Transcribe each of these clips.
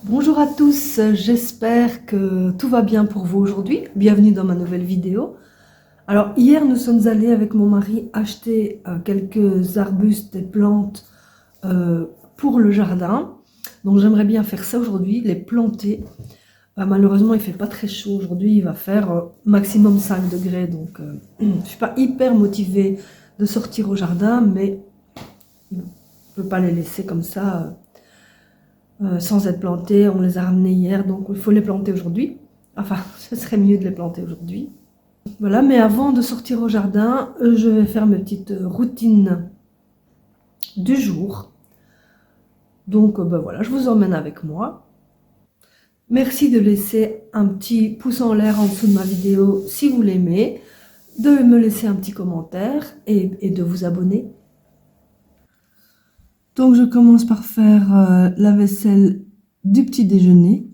Bonjour à tous, j'espère que tout va bien pour vous aujourd'hui. Bienvenue dans ma nouvelle vidéo. Alors hier nous sommes allés avec mon mari acheter quelques arbustes et plantes pour le jardin. Donc j'aimerais bien faire ça aujourd'hui, les planter. Malheureusement il fait pas très chaud aujourd'hui, il va faire maximum 5 degrés. Donc je suis pas hyper motivée de sortir au jardin, mais je ne peux pas les laisser comme ça. Sans être plantés. On les a ramenés hier, donc il faut les planter aujourd'hui. Enfin, ce serait mieux de les planter aujourd'hui. Voilà, mais avant de sortir au jardin, je vais faire mes petites routines du jour. Donc ben voilà, je vous emmène avec moi. Merci de laisser un petit pouce en l'air en dessous de ma vidéo si vous l'aimez, de me laisser un petit commentaire et de vous abonner. Donc je commence par faire la vaisselle du petit déjeuner.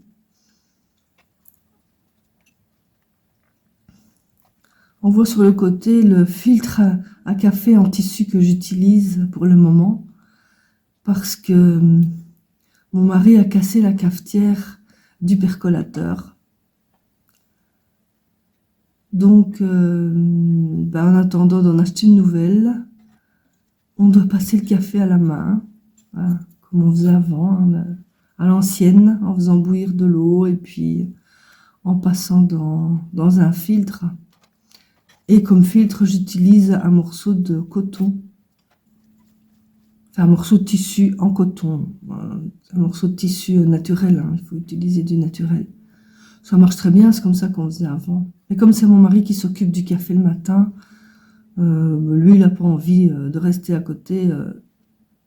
On voit sur le côté le filtre à café en tissu que j'utilise pour le moment parce que mon mari a cassé la cafetière du percolateur. Donc, en attendant d'en acheter une nouvelle, on doit passer le café à la main, voilà, comme on faisait avant, hein, à l'ancienne, en faisant bouillir de l'eau et puis en passant dans un filtre. Et comme filtre, j'utilise un morceau de coton. Enfin, un morceau de tissu en coton. Un morceau de tissu naturel. Hein, il faut utiliser du naturel. Ça marche très bien, c'est comme ça qu'on faisait avant. Et comme c'est mon mari qui s'occupe du café le matin, lui, il n'a pas envie de rester à côté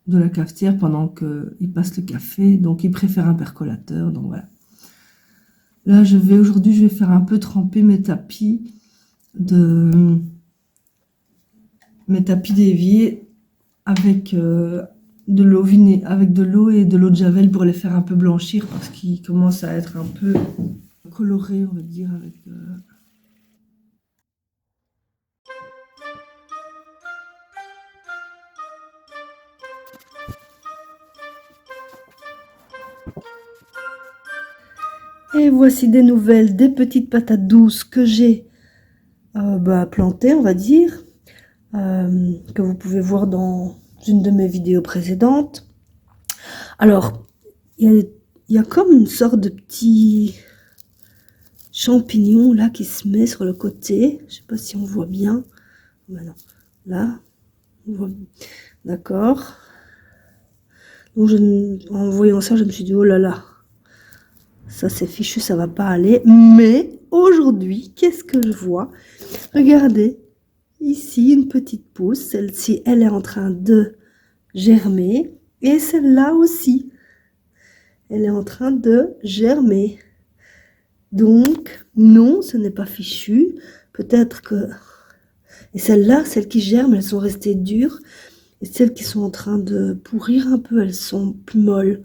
de la cafetière pendant qu'il passe le café. Donc, il préfère un percolateur. Donc, voilà. Là, aujourd'hui, je vais faire un peu tremper mes tapis d'évier avec de l'eau et de l'eau de javel pour les faire un peu blanchir parce qu'ils commencent à être un peu colorés, on va dire, avec Et voici des nouvelles, des petites patates douces que j'ai plantées, on va dire, que vous pouvez voir dans une de mes vidéos précédentes. Alors, il y a comme une sorte de petit champignon là qui se met sur le côté. Je sais pas si on voit bien. Voilà. Là, on voit. D'accord. Donc en voyant ça, je me suis dit oh là là, ça c'est fichu, ça va pas aller. Mais aujourd'hui, qu'est-ce que je vois? Regardez, ici une petite pousse. Celle-ci, elle est en train de germer. Et celle-là aussi, elle est en train de germer. Donc, non, ce n'est pas fichu. Peut-être que... Et celles-là, celles qui germent, elles sont restées dures. Et celles qui sont en train de pourrir un peu, elles sont plus molles.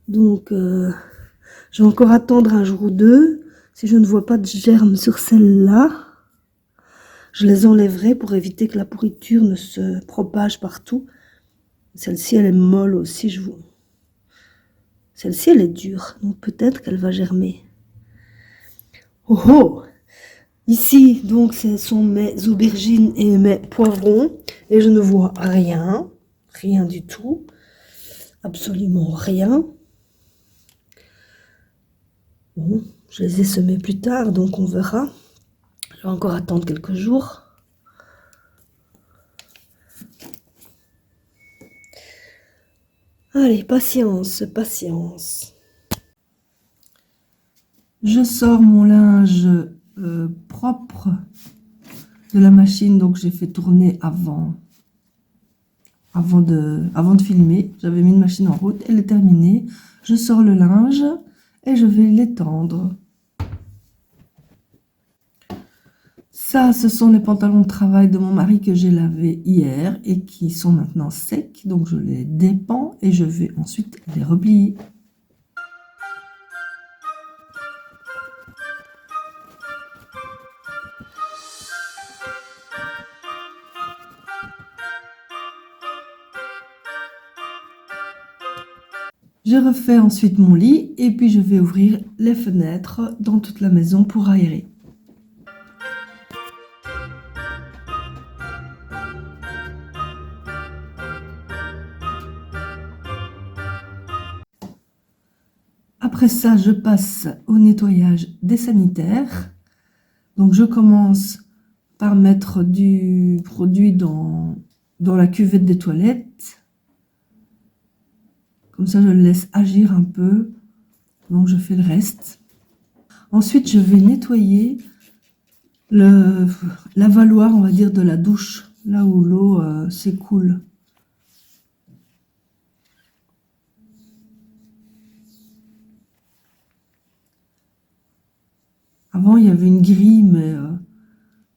Donc, je vais encore attendre un jour ou deux. Si je ne vois pas de germes sur celles-là, je les enlèverai pour éviter que la pourriture ne se propage partout. Celle-ci, elle est molle aussi. Celle-ci, elle est dure. Donc, peut-être qu'elle va germer. Oh oh! Ici, donc, ce sont mes aubergines et mes poivrons. Et je ne vois rien. Rien du tout. Absolument rien. Bon, je les ai semés plus tard, donc on verra. Je vais encore attendre quelques jours. Allez, patience, patience. Je sors mon linge propre de la machine, donc j'ai fait tourner avant de filmer. J'avais mis une machine en route, elle est terminée. Je sors le linge et je vais l'étendre. Ça, ce sont les pantalons de travail de mon mari que j'ai lavés hier et qui sont maintenant secs. Donc je les dépends et je vais ensuite les replier. Je refais ensuite mon lit et puis je vais ouvrir les fenêtres dans toute la maison pour aérer. Après ça, je passe au nettoyage des sanitaires. Donc je commence par mettre du produit dans la cuvette des toilettes. Comme ça, je le laisse agir un peu. Donc je fais le reste. Ensuite, je vais nettoyer l'avaloir, on va dire, de la douche, là où l'eau s'écoule. Avant, il y avait une grille, mais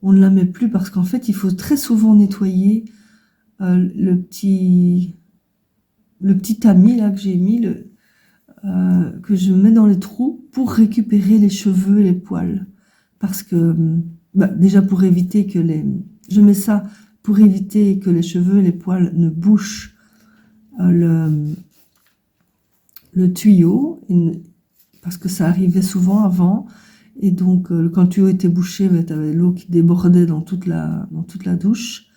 on ne la met plus parce qu'en fait, il faut très souvent nettoyer le petit tamis là que j'ai mis, que je mets dans les trous pour récupérer les cheveux et les poils. Parce que, déjà pour éviter que je mets ça pour éviter que les cheveux et les poils ne bouchent le tuyau, parce que ça arrivait souvent avant. Et donc, quand le tuyau était bouché, tu avais l'eau qui débordait dans toute la douche.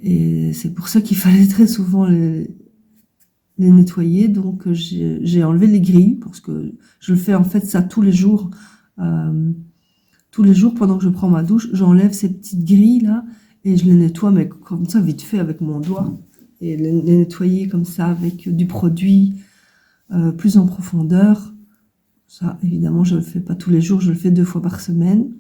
Et c'est pour ça qu'il fallait très souvent les nettoyer. Donc, j'ai enlevé les grilles, parce que je le fais en fait ça tous les jours. Tous les jours, pendant que je prends ma douche, j'enlève ces petites grilles là et je les nettoie, mais comme ça, vite fait avec mon doigt. Et les nettoyer comme ça avec du produit plus en profondeur. Ça, évidemment, je ne le fais pas tous les jours, je le fais 2 fois par semaine.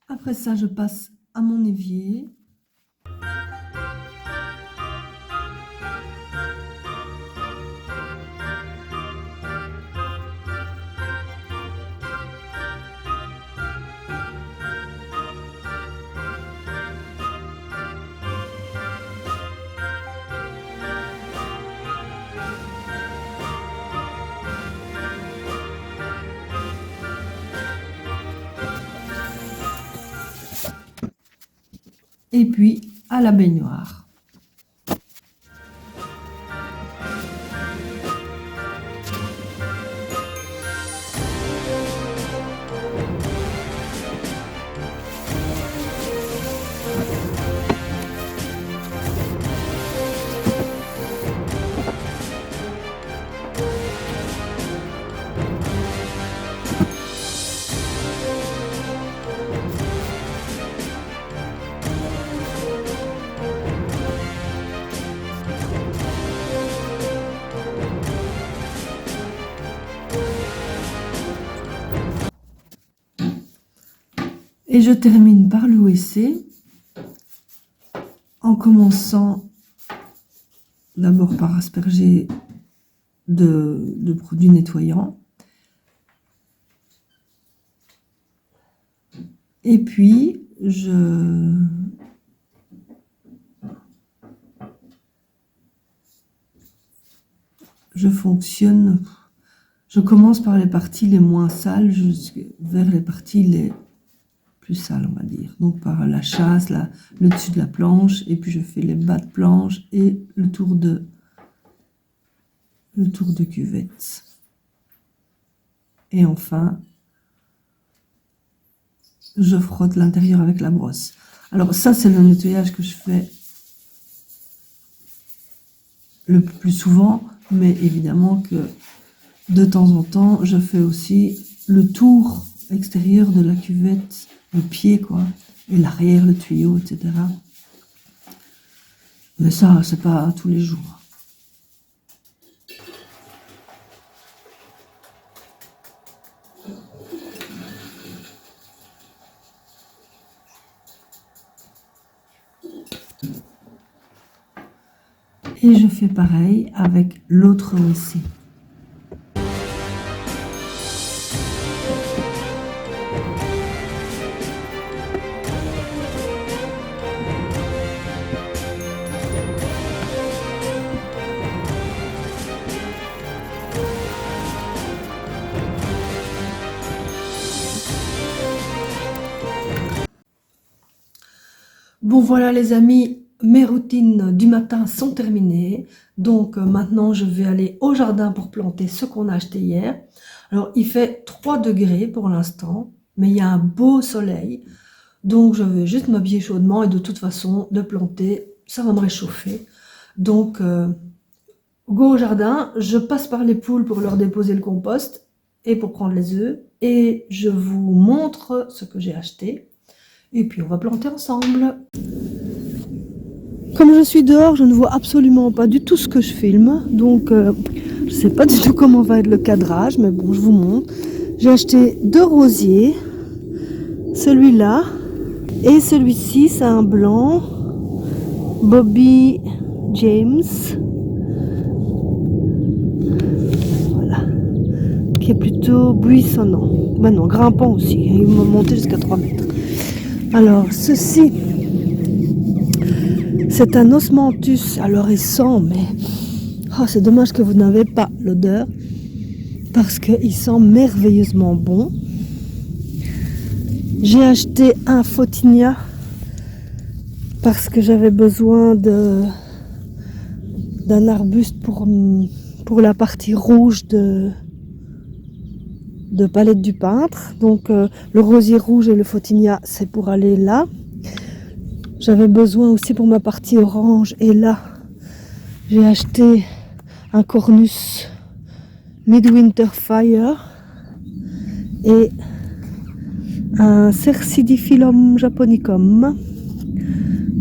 Après ça, je passe à mon évier. Et puis à la baignoire. Et je termine par le WC en commençant d'abord par asperger de produits nettoyants. Et puis, je fonctionne. Je commence par les parties les moins sales vers les parties les plus sales, on va dire. Donc par la chasse, le dessus de la planche, et puis je fais les bas de planche et le tour de cuvette. Et enfin, je frotte l'intérieur avec la brosse. Alors ça, c'est le nettoyage que je fais le plus souvent, mais évidemment que de temps en temps, je fais aussi le tour extérieur de la cuvette, le pied, quoi, et l'arrière, le tuyau, etc. Mais ça, c'est pas tous les jours. Et je fais pareil avec l'autre WC. Bon voilà les amis, mes routines du matin sont terminées. Donc maintenant je vais aller au jardin pour planter ce qu'on a acheté hier. Alors il fait 3 degrés pour l'instant, mais il y a un beau soleil. Donc je vais juste m'habiller chaudement et de toute façon de planter, ça va me réchauffer. Donc go au jardin, je passe par les poules pour leur déposer le compost et pour prendre les œufs. Et je vous montre ce que j'ai acheté. Et puis on va planter ensemble. Comme je suis dehors, je ne vois absolument pas du tout ce que je filme. Donc je ne sais pas du tout comment va être le cadrage, mais bon, je vous montre. J'ai acheté 2 rosiers. Celui-là et celui-ci, c'est un blanc. Bobby James. Voilà. Qui est plutôt buissonnant. Ben non, grimpant aussi. Il m'a monté jusqu'à 3 mètres. Alors, ceci, c'est un osmanthus. Alors, il sent, mais oh, c'est dommage que vous n'avez pas l'odeur parce qu'il sent merveilleusement bon. J'ai acheté un photinia parce que j'avais besoin d'un arbuste pour la partie rouge de palette du peintre. Donc le rosier rouge et le photinia, c'est pour aller là. J'avais besoin aussi pour ma partie orange et là j'ai acheté un cornus Midwinter Fire et un Cercidiphyllum japonicum,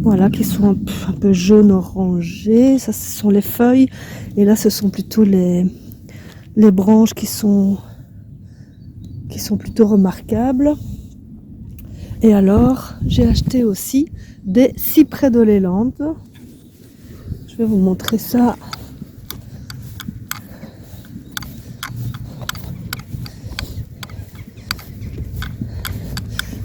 voilà, qui sont un peu jaune orangé. Ça, ce sont les feuilles et là ce sont plutôt les branches qui sont plutôt remarquables. Et alors j'ai acheté aussi des cyprès de Leyland. Je vais vous montrer ça.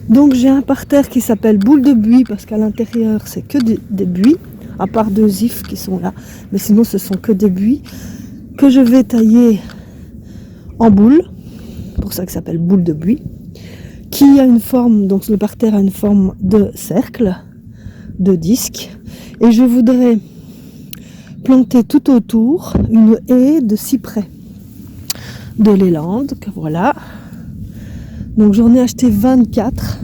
Donc j'ai un parterre qui s'appelle boule de buis parce qu'à l'intérieur c'est que des buis, à part 2 ifs qui sont là, mais sinon ce sont que des buis que je vais tailler en boule, pour ça que ça s'appelle boule de buis, qui a une forme, donc le parterre a une forme de cercle, de disque, et je voudrais planter tout autour une haie de cyprès de Leyland, que voilà. Donc j'en ai acheté 24.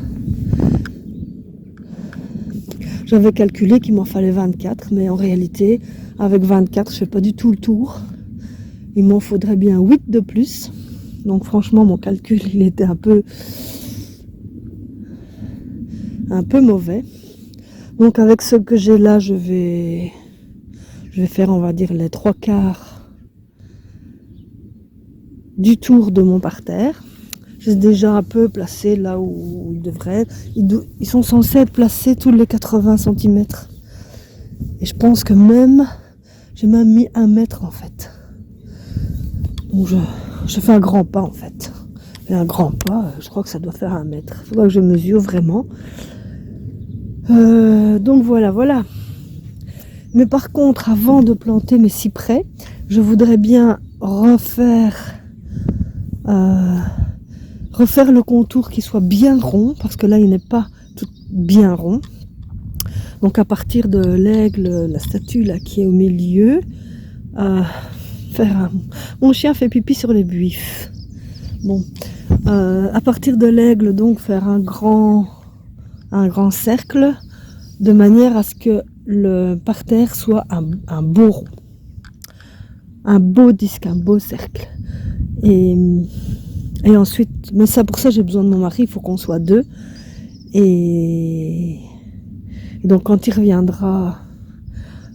J'avais calculé qu'il m'en fallait 24, mais en réalité, avec 24, je fais pas du tout le tour. Il m'en faudrait bien 8 de plus. Donc franchement, mon calcul, il était un peu mauvais. Donc avec ce que j'ai là, je vais faire, on va dire, les 3/4 du tour de mon parterre. J'ai déjà un peu placé là où ils devraient être. Ils sont censés être placés tous les 80 cm. Et je pense que j'ai même mis 1 mètre en fait. Donc je fais un grand pas en fait. Et un grand pas, je crois que ça doit faire 1 mètre. Il faudra que je mesure vraiment. Donc voilà. Mais par contre, avant de planter mes cyprès, je voudrais bien refaire le contour qui soit bien rond, parce que là il n'est pas tout bien rond. Donc à partir de l'aigle, la statue là qui est au milieu, mon chien fait pipi sur les buis. Bon, à partir de l'aigle, donc faire un grand cercle, de manière à ce que le parterre soit un beau rond, un beau disque, un beau cercle. Et ensuite, mais ça, pour ça j'ai besoin de mon mari, il faut qu'on soit 2. Et donc quand il reviendra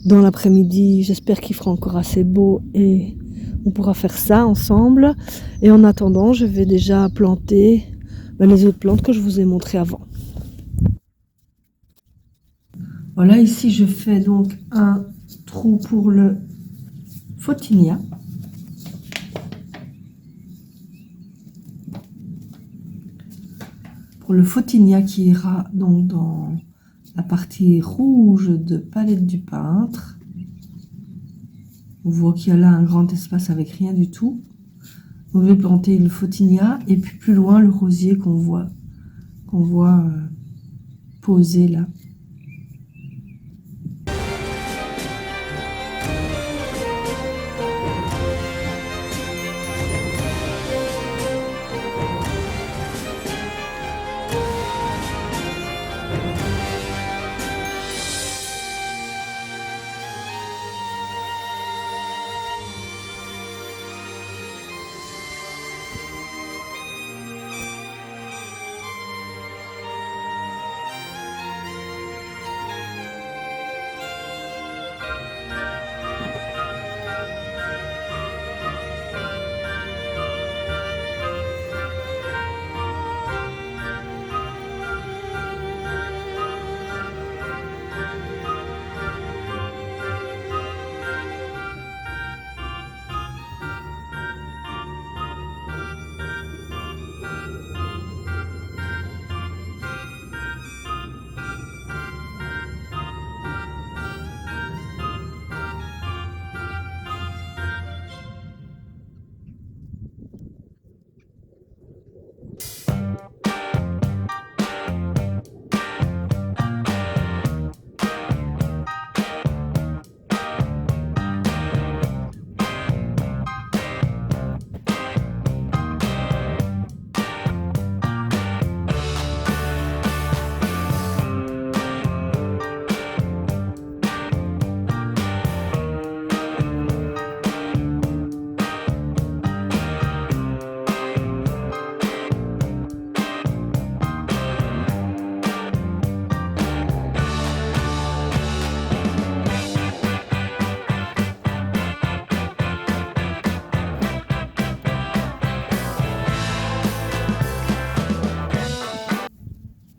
dans l'après-midi, j'espère qu'il fera encore assez beau et on pourra faire ça ensemble. Et en attendant, je vais déjà planter les autres plantes que je vous ai montrées avant. Voilà, ici je fais donc un trou pour le photinia. Pour le photinia qui ira donc dans la partie rouge de palette du peintre. On voit qu'il y a là un grand espace avec rien du tout. On va planter le photinia et puis plus loin le rosier qu'on voit posé là.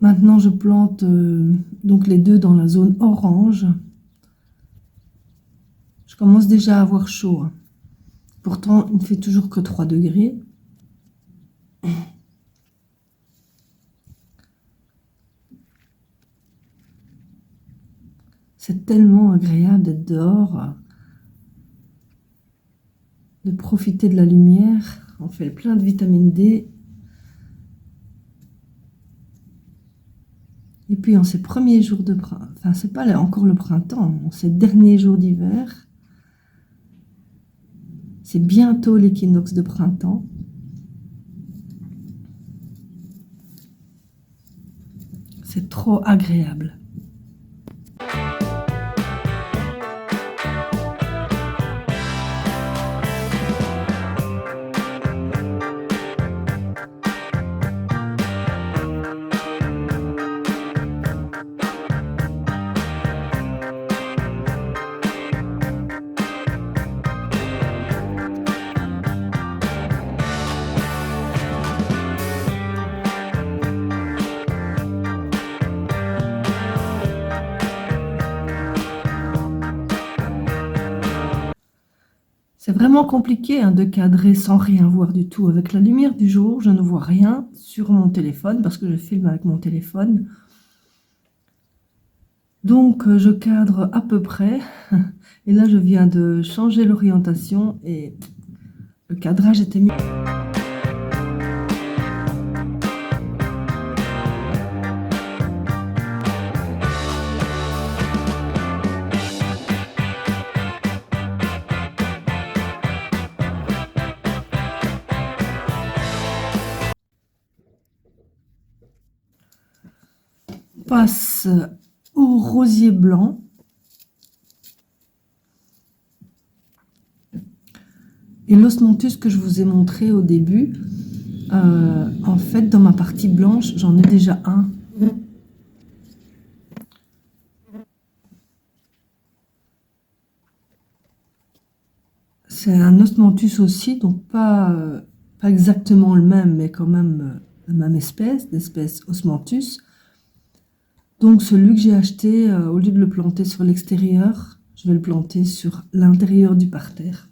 Maintenant, je plante donc les deux dans la zone orange. Je commence déjà à avoir chaud, hein. Pourtant, il ne fait toujours que 3 degrés. C'est tellement agréable d'être dehors, de profiter de la lumière. On fait plein de vitamine D. Et puis en ces premiers jours de printemps, enfin c'est pas encore le printemps, en ces derniers jours d'hiver, c'est bientôt l'équinoxe de printemps. C'est trop agréable. C'est vraiment compliqué hein, de cadrer sans rien voir du tout. Avec la lumière du jour, je ne vois rien sur mon téléphone parce que je filme avec mon téléphone. Donc, je cadre à peu près. Et là, je viens de changer l'orientation et le cadrage était mieux. On passe au rosier blanc. Et l'osmanthus que je vous ai montré au début, en fait, dans ma partie blanche, j'en ai déjà un. C'est un osmanthus aussi, donc pas exactement le même, mais quand même la même espèce, l'espèce osmanthus. Donc celui que j'ai acheté, au lieu de le planter sur l'extérieur, je vais le planter sur l'intérieur du parterre.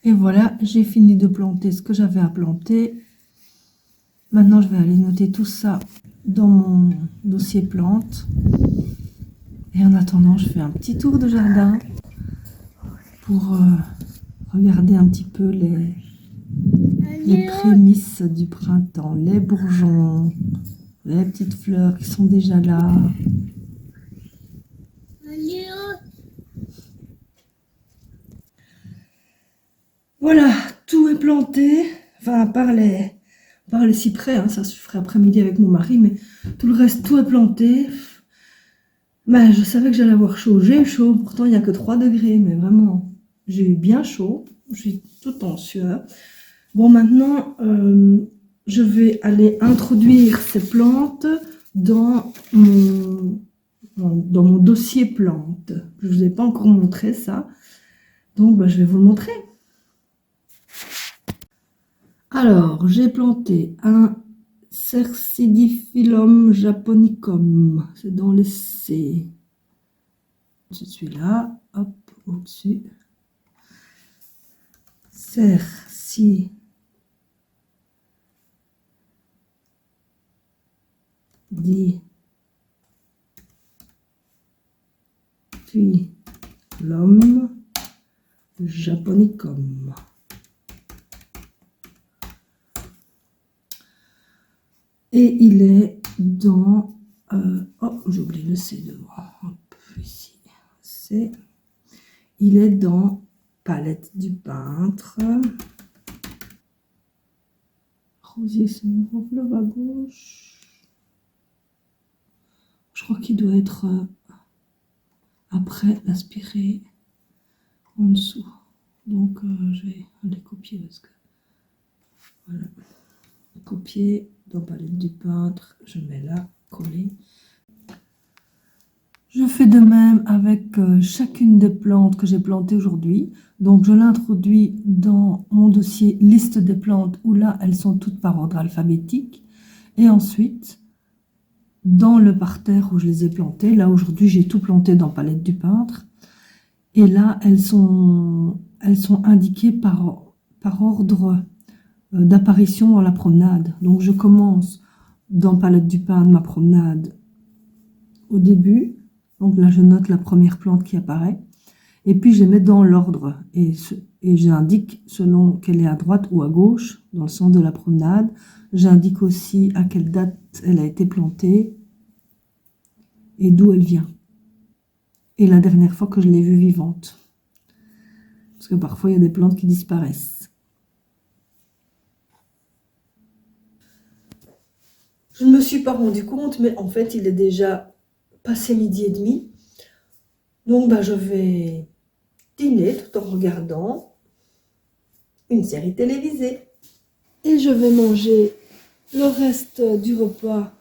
Et voilà, j'ai fini de planter ce que j'avais à planter. Maintenant, je vais aller noter tout ça dans mon dossier plantes. Et en attendant, je fais un petit tour de jardin pour regarder un petit peu les prémices du printemps, les bourgeons, les petites fleurs qui sont déjà là. Voilà, tout est planté, enfin à part les cyprès, hein, ça se ferait après-midi avec mon mari, mais tout le reste, tout est planté. Ben, je savais que j'allais avoir chaud, j'ai eu chaud, pourtant il n'y a que 3 degrés, mais vraiment, j'ai eu bien chaud, je suis toute en sueur. Bon, maintenant, je vais aller introduire ces plantes dans mon dossier plantes. Je ne vous ai pas encore montré ça, donc ben, je vais vous le montrer. Alors, j'ai planté un Cercidiphyllum japonicum. C'est dans les C. Je suis là, hop, au-dessus. Cercidiphyllum japonicum. Et il est dans... oh, j'ai oublié le C devant. Hop, ici. C. Il est dans palette du peintre. Rosier semi-fleuve à gauche. Je crois qu'il doit être après aspiré en dessous. Donc je vais les copier parce que voilà, copier dans palette du peintre, je mets là, coller. Je fais de même avec chacune des plantes que j'ai plantées aujourd'hui. Donc je l'introduis dans mon dossier liste des plantes où là elles sont toutes par ordre alphabétique. Et ensuite, dans le parterre où je les ai plantées, là aujourd'hui j'ai tout planté dans palette du peintre. Et là elles sont indiquées par ordre d'apparition dans la promenade. Donc je commence dans palette du peintre ma promenade au début. Donc là, je note la première plante qui apparaît. Et puis, je les mets dans l'ordre. Et j'indique selon qu'elle est à droite ou à gauche, dans le sens de la promenade. J'indique aussi à quelle date elle a été plantée et d'où elle vient. Et la dernière fois que je l'ai vue vivante. Parce que parfois, il y a des plantes qui disparaissent. Je ne me suis pas rendu compte, mais en fait, il est déjà passé 12h30. Donc, je vais dîner tout en regardant une série télévisée. Et je vais manger le reste du repas,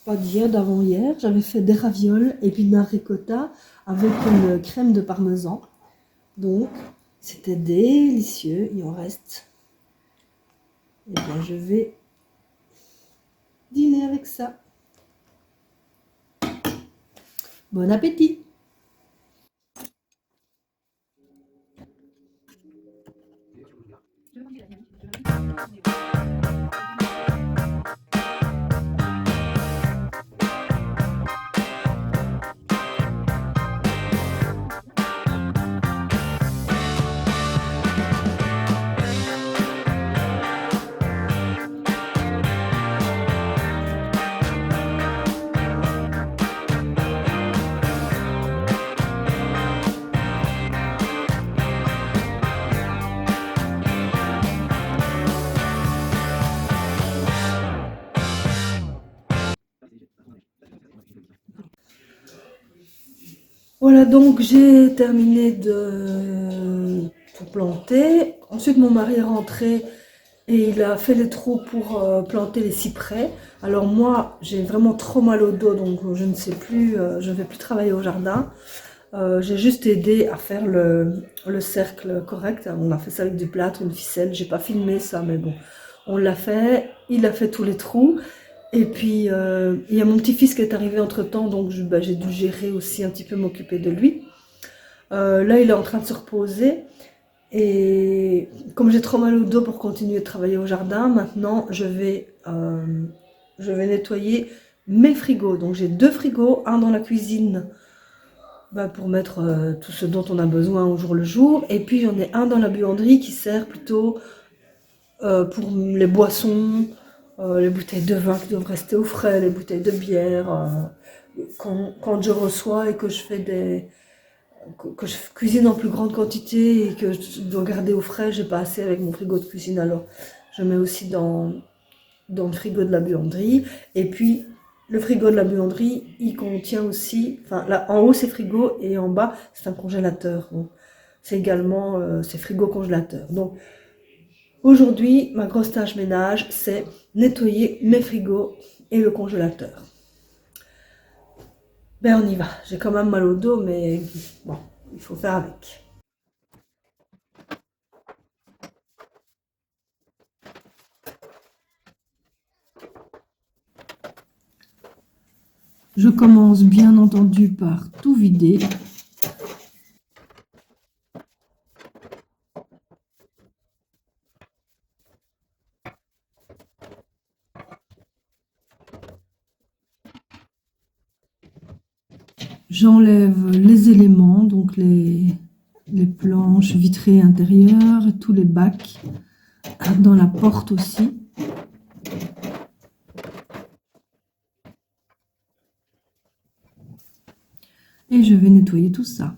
pas d'hier, d'avant-hier. J'avais fait des ravioles et puis de la ricotta avec une crème de parmesan. Donc, c'était délicieux. Il en reste. Et bien, je vais dîner avec ça. Bon appétit! Voilà, donc j'ai terminé de tout planter. Ensuite, mon mari est rentré et il a fait les trous pour planter les cyprès. Alors moi, j'ai vraiment trop mal au dos, donc je ne sais plus, je ne vais plus travailler au jardin. J'ai juste aidé à faire le cercle correct. On a fait ça avec du plâtre, une ficelle. J'ai pas filmé ça, mais bon, on l'a fait. Il a fait tous les trous. Et puis, il y a mon petit-fils qui est arrivé entre-temps, donc j'ai dû gérer aussi un petit peu m'occuper de lui. Là, il est en train de se reposer. Et comme j'ai trop mal au dos pour continuer de travailler au jardin, maintenant, je vais nettoyer mes frigos. Donc, j'ai 2 frigos, un dans la cuisine pour mettre tout ce dont on a besoin au jour le jour. Et puis, j'en ai un dans la buanderie qui sert plutôt pour les boissons, les bouteilles de vin qui doivent rester au frais, les bouteilles de bière. Quand je reçois et que je fais que je cuisine en plus grande quantité et que je dois garder au frais, j'ai pas assez avec mon frigo de cuisine, alors je mets aussi dans le frigo de la buanderie. Et puis le frigo de la buanderie, il contient aussi, enfin là en haut c'est frigo et en bas c'est un congélateur. Donc, c'est également c'est frigo congélateur. Donc aujourd'hui, ma grosse tâche ménage, c'est nettoyer mes frigos et le congélateur. Ben on y va. J'ai quand même mal au dos, mais bon, il faut faire avec. Je commence bien entendu par tout vider. J'enlève les éléments, donc les planches vitrées intérieures, tous les bacs, dans la porte aussi. Et je vais nettoyer tout ça.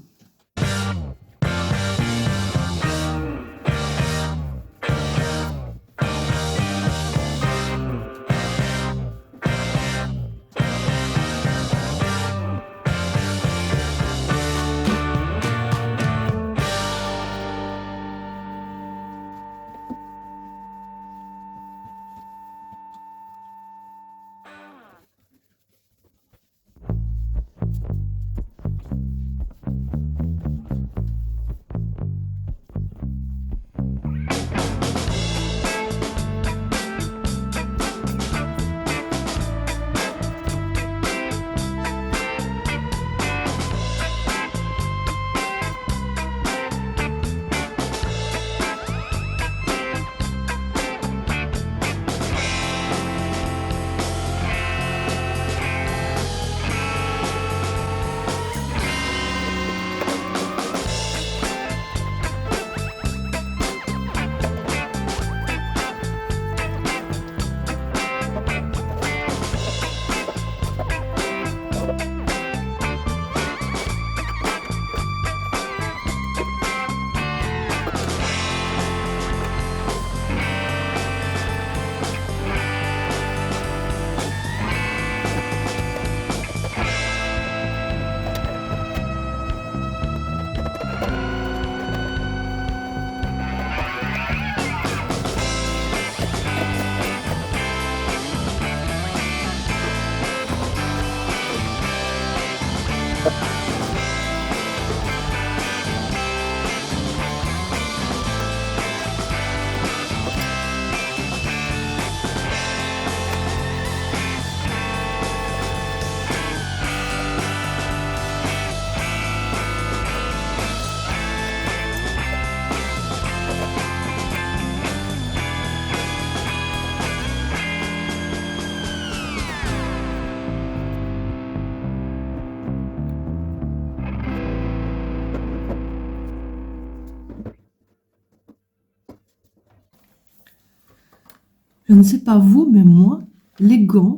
Je ne sais pas vous, mais moi, les gants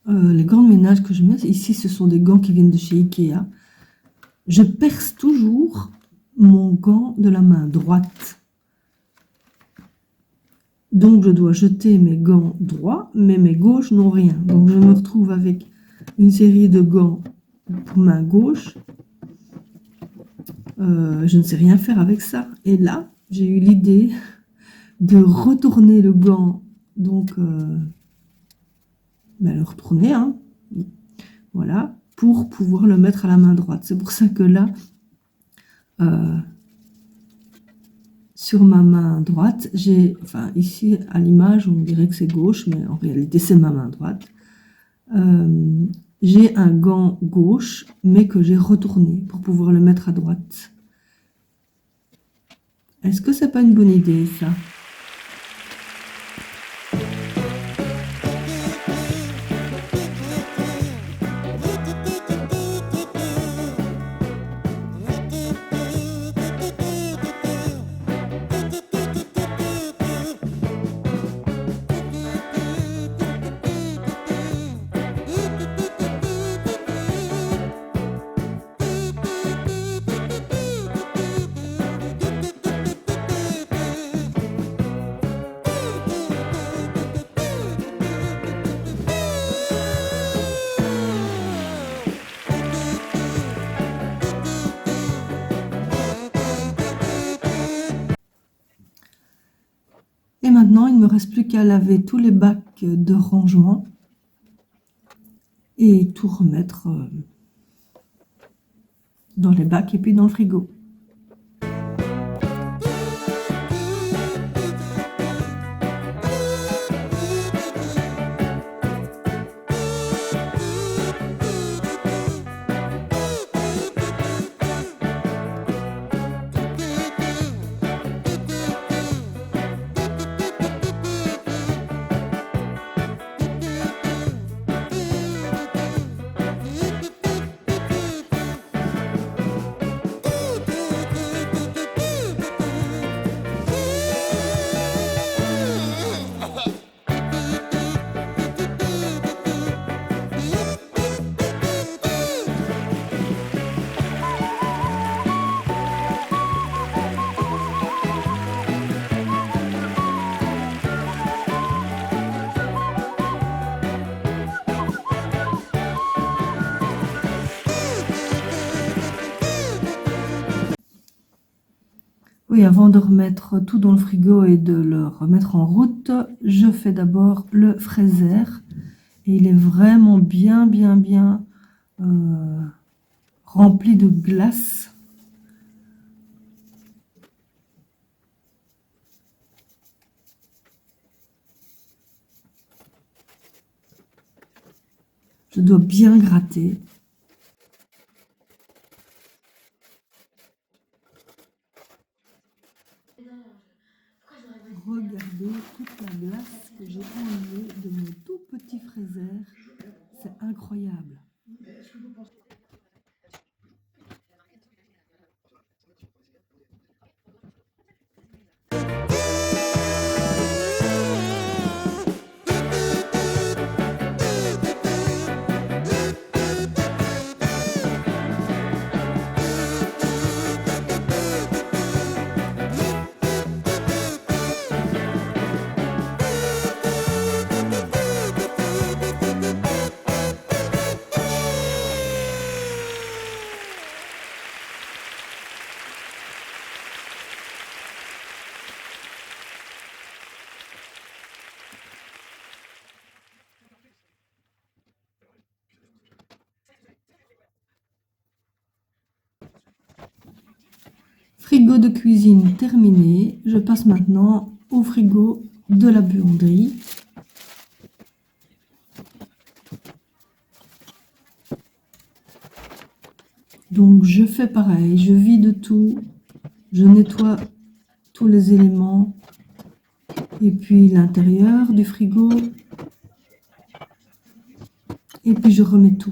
de ménage que je mets, ici ce sont des gants qui viennent de chez Ikea. Je perce toujours mon gant de la main droite. Donc je dois jeter mes gants droits, mais mes gauches n'ont rien. Donc je me retrouve avec une série de gants pour main gauche. Je ne sais rien faire avec ça. Et là, j'ai eu l'idée de retourner le gant, donc le retourner, hein, voilà, pour pouvoir le mettre à la main droite. C'est pour ça que là, sur ma main droite, j'ai, enfin ici à l'image, on dirait que c'est gauche, mais en réalité c'est ma main droite. J'ai un gant gauche, mais que j'ai retourné pour pouvoir le mettre à droite. Est-ce que c'est pas une bonne idée, ça? Et maintenant, il ne me reste plus qu'à laver tous les bacs de rangement et tout remettre dans les bacs et puis dans le frigo. Oui, avant de remettre tout dans le frigo et de le remettre en route, je fais d'abord le fraiseur. Et il est vraiment bien rempli de glace. Je dois bien gratter. Regardez toute la glace que j'ai enlevée de mon tout petit fraiseur. C'est incroyable. Frigo de cuisine terminé. Je passe maintenant au frigo de la buanderie. Donc je fais pareil, je vide tout, je nettoie tous les éléments et puis l'intérieur du frigo et puis je remets tout.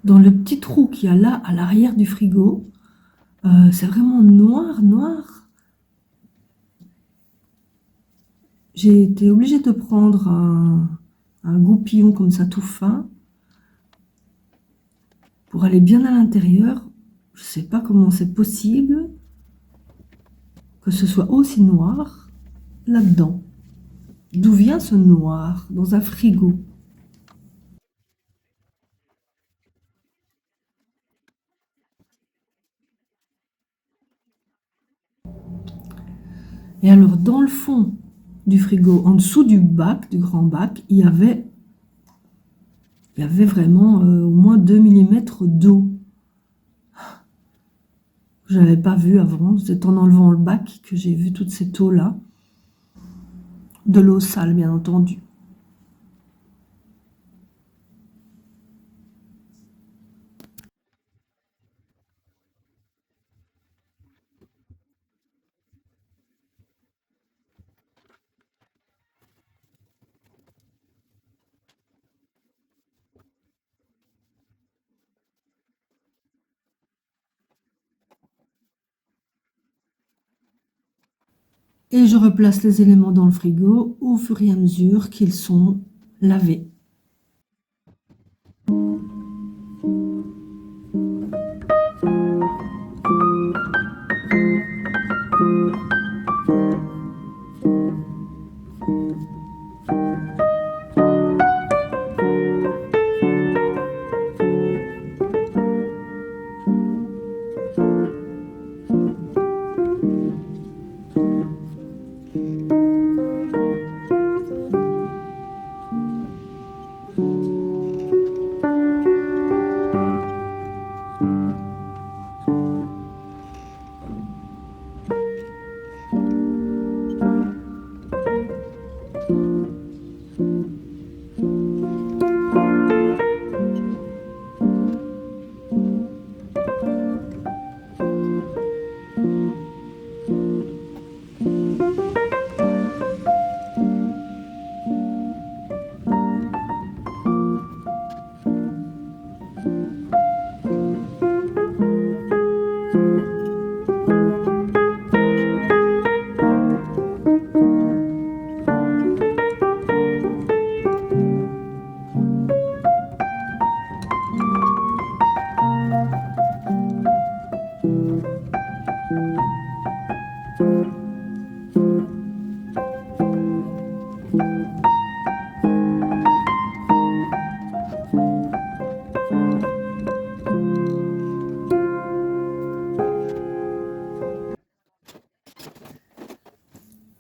Dans le petit trou qu'il y a là à l'arrière du frigo, c'est vraiment noir, noir. J'ai été obligée de prendre un goupillon comme ça tout fin pour aller bien à l'intérieur. Je ne sais pas comment c'est possible que ce soit aussi noir là-dedans. D'où vient ce noir dans un frigo? Et alors, dans le fond du frigo, en dessous du bac, du grand bac, il y avait vraiment au moins 2 mm d'eau. Je n'avais pas vu avant. C'est en enlevant le bac que j'ai vu toute cette eau-là. De l'eau sale, bien entendu. Et je replace les éléments dans le frigo au fur et à mesure qu'ils sont lavés.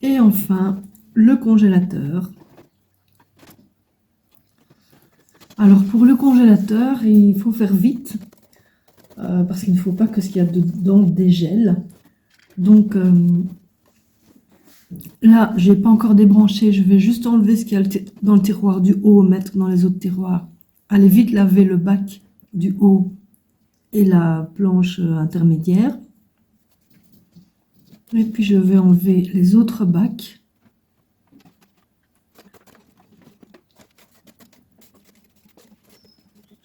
Et enfin, le congélateur. Alors pour le congélateur, il faut faire vite parce qu'il ne faut pas que ce qu'il y a dedans dégèle. Donc là, je n'ai pas encore débranché, je vais juste enlever ce qu'il y a dans le tiroir du haut, mettre dans les autres tiroirs. Allez vite laver le bac du haut et la planche intermédiaire. Et puis je vais enlever les autres bacs.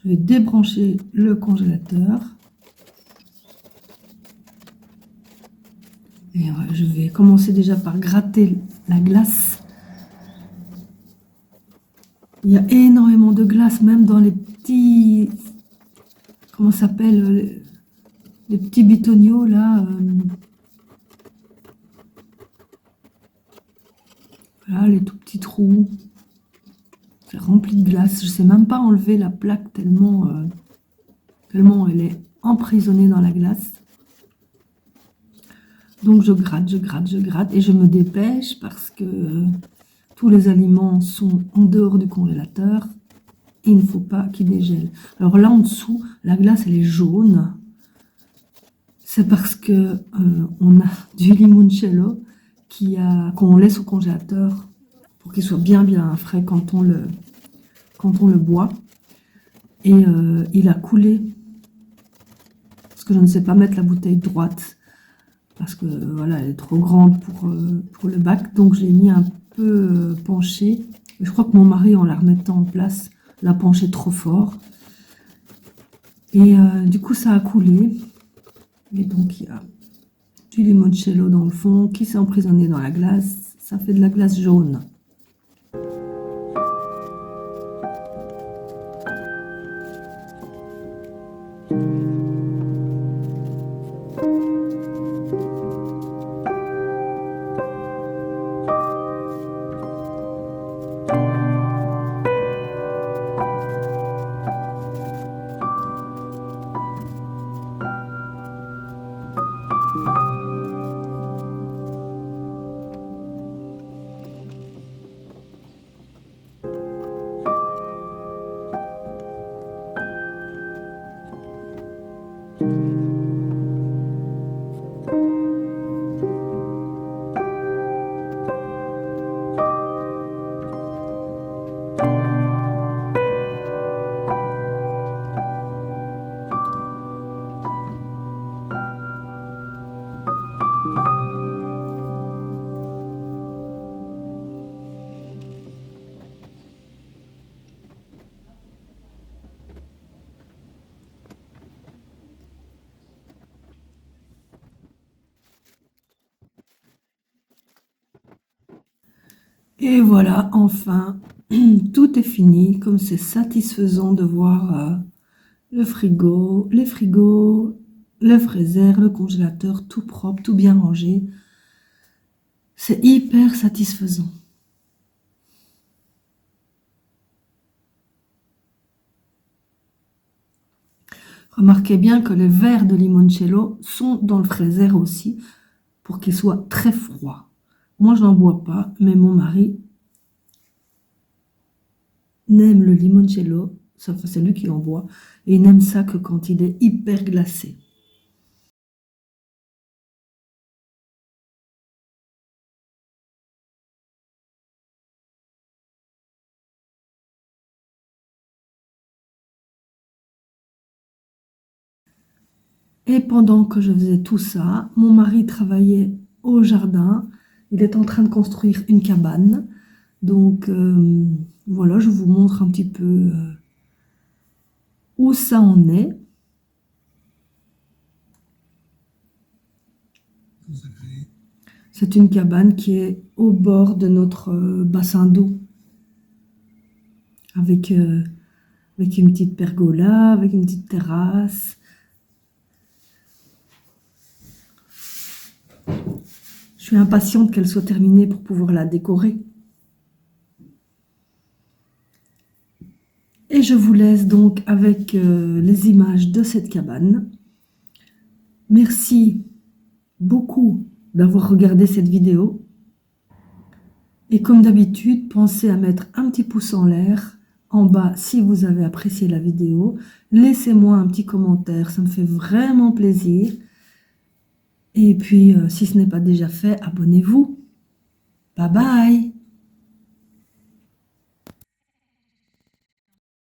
Je vais débrancher le congélateur. Et je vais commencer déjà par gratter la glace. Il y a énormément de glace, même dans les petits... Comment ça s'appelle, les petits bitonniaux, là. Voilà, les tout petits trous. C'est rempli de glace. Je ne sais même pas enlever la plaque tellement elle est emprisonnée dans la glace. Donc je gratte, je gratte, je gratte et je me dépêche parce que tous les aliments sont en dehors du congélateur et il ne faut pas qu'ils dégèlent. Alors là en dessous, la glace elle est jaune. C'est parce que on a du limoncello qu'on laisse au congélateur pour qu'il soit bien frais quand on le boit. Et il a coulé parce que je ne sais pas mettre la bouteille droite. Parce que voilà, elle est trop grande pour le bac, donc je l'ai mis un peu penché. Je crois que mon mari, en la remettant en place, l'a penché trop fort. Et du coup, ça a coulé. Et donc, il y a du limoncello dans le fond qui s'est emprisonné dans la glace. Ça fait de la glace jaune. Et voilà, enfin, tout est fini. Comme c'est satisfaisant de voir le frigo, les frigos, le freezer, le congélateur, tout propre, tout bien rangé. C'est hyper satisfaisant. Remarquez bien que les verres de limoncello sont dans le freezer aussi, pour qu'ils soient très froids. Moi, je n'en bois pas, mais mon mari n'aime le limoncello, c'est lui qui en boit, et il n'aime ça que quand il est hyper glacé. Et pendant que je faisais tout ça, mon mari travaillait au jardin. Il est en train de construire une cabane. Donc voilà, je vous montre un petit peu où ça en est. C'est une cabane qui est au bord de notre bassin d'eau. Avec une petite pergola, avec une petite terrasse. Je suis impatiente qu'elle soit terminée pour pouvoir la décorer. Et je vous laisse donc avec les images de cette cabane. Merci beaucoup d'avoir regardé cette vidéo. Et comme d'habitude, pensez à mettre un petit pouce en l'air en bas si vous avez apprécié la vidéo. Laissez-moi un petit commentaire, ça me fait vraiment plaisir. Et puis, si ce n'est pas déjà fait, abonnez-vous. Bye bye!